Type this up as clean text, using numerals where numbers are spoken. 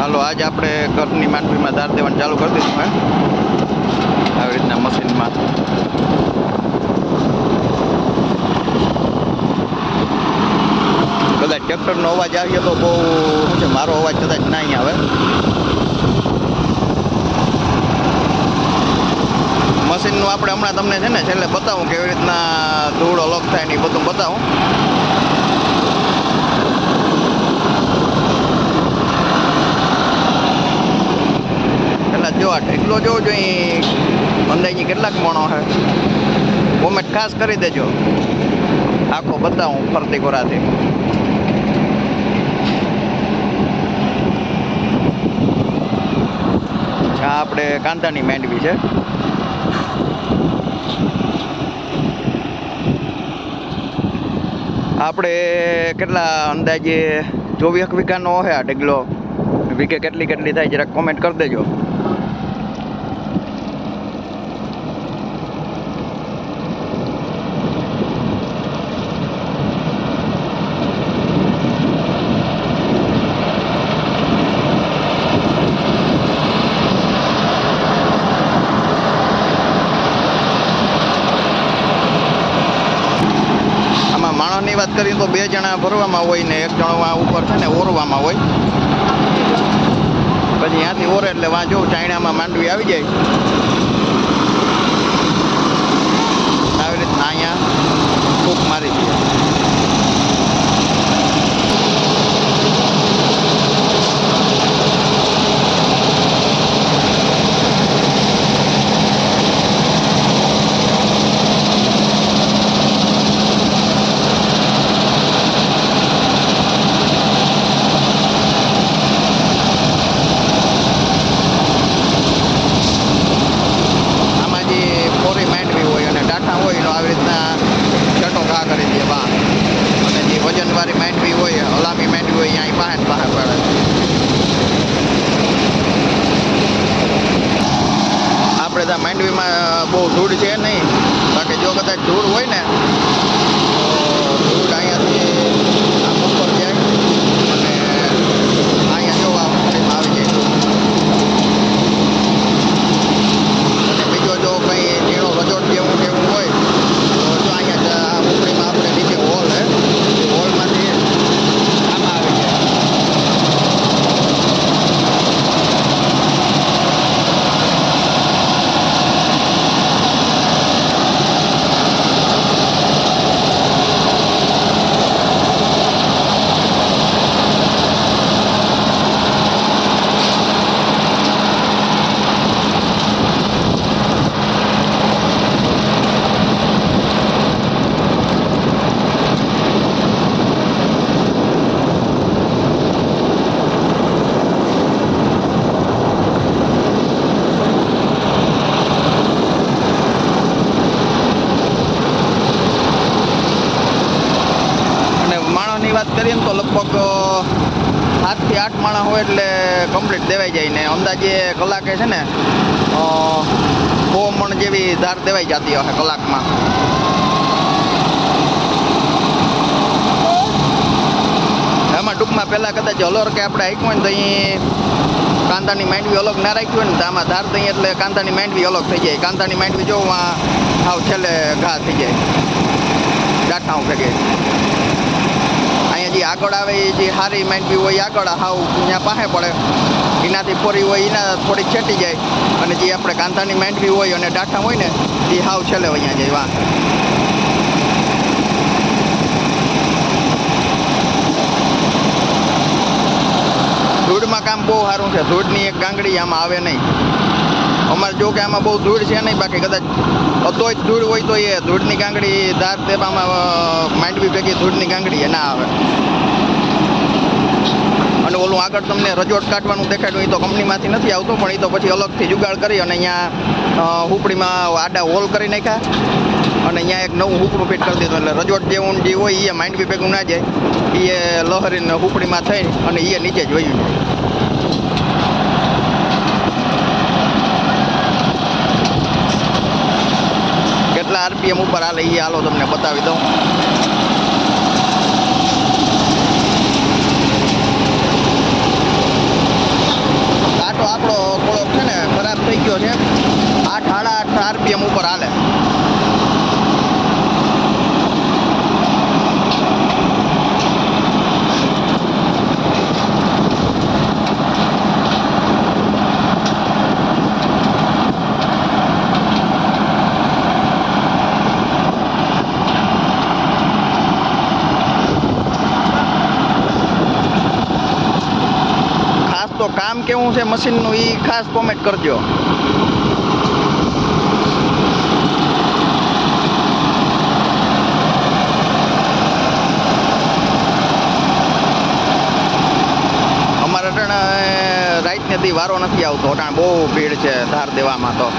હાલો આજે આપણે ઘરની માંડવીમાં દાર દેવાનું ચાલુ કરી દીધું હે આવી રીતના મશીનમાં. કદાચ ટ્રેક્ટરનો અવાજ આવ્યો તો બહુ શું છે, મારો અવાજ કદાચ નહીં આવે. મશીનનું આપણે હમણાં તમને છે ને છેલ્લે બતાવું કેવી રીતના ધૂળ અલગ થાય ને એ બધું બતાવું. પેલા જો આ ઢગલો જોવો જોઈએ અંદાજી કેટલાક મણો છે, કોમેન્ટ ખાસ કરી દેજો, આખો બતાવું ફરતી કોરાથી. આ આપણે કાંદાની માંડવી છે. આપણે કેટલા અંદાજે 24 વીઘાનો છે આ ઢગલો. વીઘે કેટલી થાય જરાક કોમેન્ટ કરી દેજો. માણસની વાત કરીએ તો 2 જણા ભરવામાં હોય ને 1 જણો આ ઉપર છે ને ઓરવામાં હોય. પછી ત્યાંથી ઓરે એટલે વાં જો ચાયણામાં માંડવી આવી જાય. આવી રીતના અહીંયા ફૂંક મારી દઈએ. વજનવાળી માંડવી હોય, હલામી માંડવી હોય, અહીંયા પાસે પડે. આપણે ત્યાં માંડવીમાં બહુ ધૂળ છે નહીં, બાકી જો કદાચ ધૂળ હોય ને તો ધૂળ અહીંયાથી આમ ઉપર જાય અને અહીંયા જોવા મશીનમાં આવી જાય. અને બીજો જો કંઈ ઝીણો રજોટ જેવું હોય તો જો અહીંયા ઉપડીમાં આપણે નીચે હોલ છે, હોલમાંથી આમાં આવી જાય. વાત કરીએ ને તો લગભગ 7 થી 8 માણસ હોય એટલે કમ્પ્લીટ દેવાઈ જાય ને અંદાજે કલાકે છે ને 100 મણ જેવી ધાર દેવાઈ જતી હશે કલાકમાં. એમાં ટૂંકમાં પહેલાં કદાચ હલોર કે આપણે હાંક્યું હોય ને તો અહીં કાંદાની માંડવી અલગ ના રાખી હોય ને તો આમાં ધાર દઈએ એટલે કાંદાની માંડવી અલગ થઈ જાય. કાંદાની માંડવી જોવા હાવ છેલ્લે ઘા થઈ જાય, ડાઠાઉં ભેગે. જે આગળ આવે એ જે સારી માંડવી હોય આગળ હાવ ત્યાં પાસે પડે, એનાથી પોરી હોય એના થોડીક છેટી જાય, અને જે આપણે કાંદાની માંડવી હોય અને ડાઠા હોય ને એ હાવ છેલ્લે અહીંયા જાય વાં. ધૂળમાં કામ બહુ સારું છે, ધૂળની એક ગાંગડી આમાં આવે નહીં. અમારે જો કે આમાં બહુ ધૂળ છે નહીં, બાકી કદાચ તોય ધૂળ હોય તો એ ધૂળની ગાંગડી ધાર દેવામાં માંડવી ભેગી ધૂળની ગાંગડી એ ના આવે. અને ઓલું આગળ તમને રજોટ કાઢવાનું દેખાડ્યું એ તો કંપનીમાંથી નથી આવતું, પણ એ તો પછી અલગથી જુગાડ કરી અને અહીંયા હુપડીમાં આડા હોલ કરી નાખ્યા અને અહીંયા એક નવું હુપડું ફિટ કરી દીધું. એટલે રજોટ જેવું જે હોય એ માંડવી ભેગું ના જાય, એ લહરીને હુપડીમાં થઈ અને એ નીચે જ વયું જાય. કેટલા RPM ઉપર હાલે એ હાલો તમને બતાવી દઉં. તો કામ કેવું છે મશીનનું એ ખાસ કોમેન્ટ કરજો. અમારે અટાણે રાતનેથી વારો નથી આવતો, અટાણે બહુ ભીડ છે ધાર દેવામાં તો.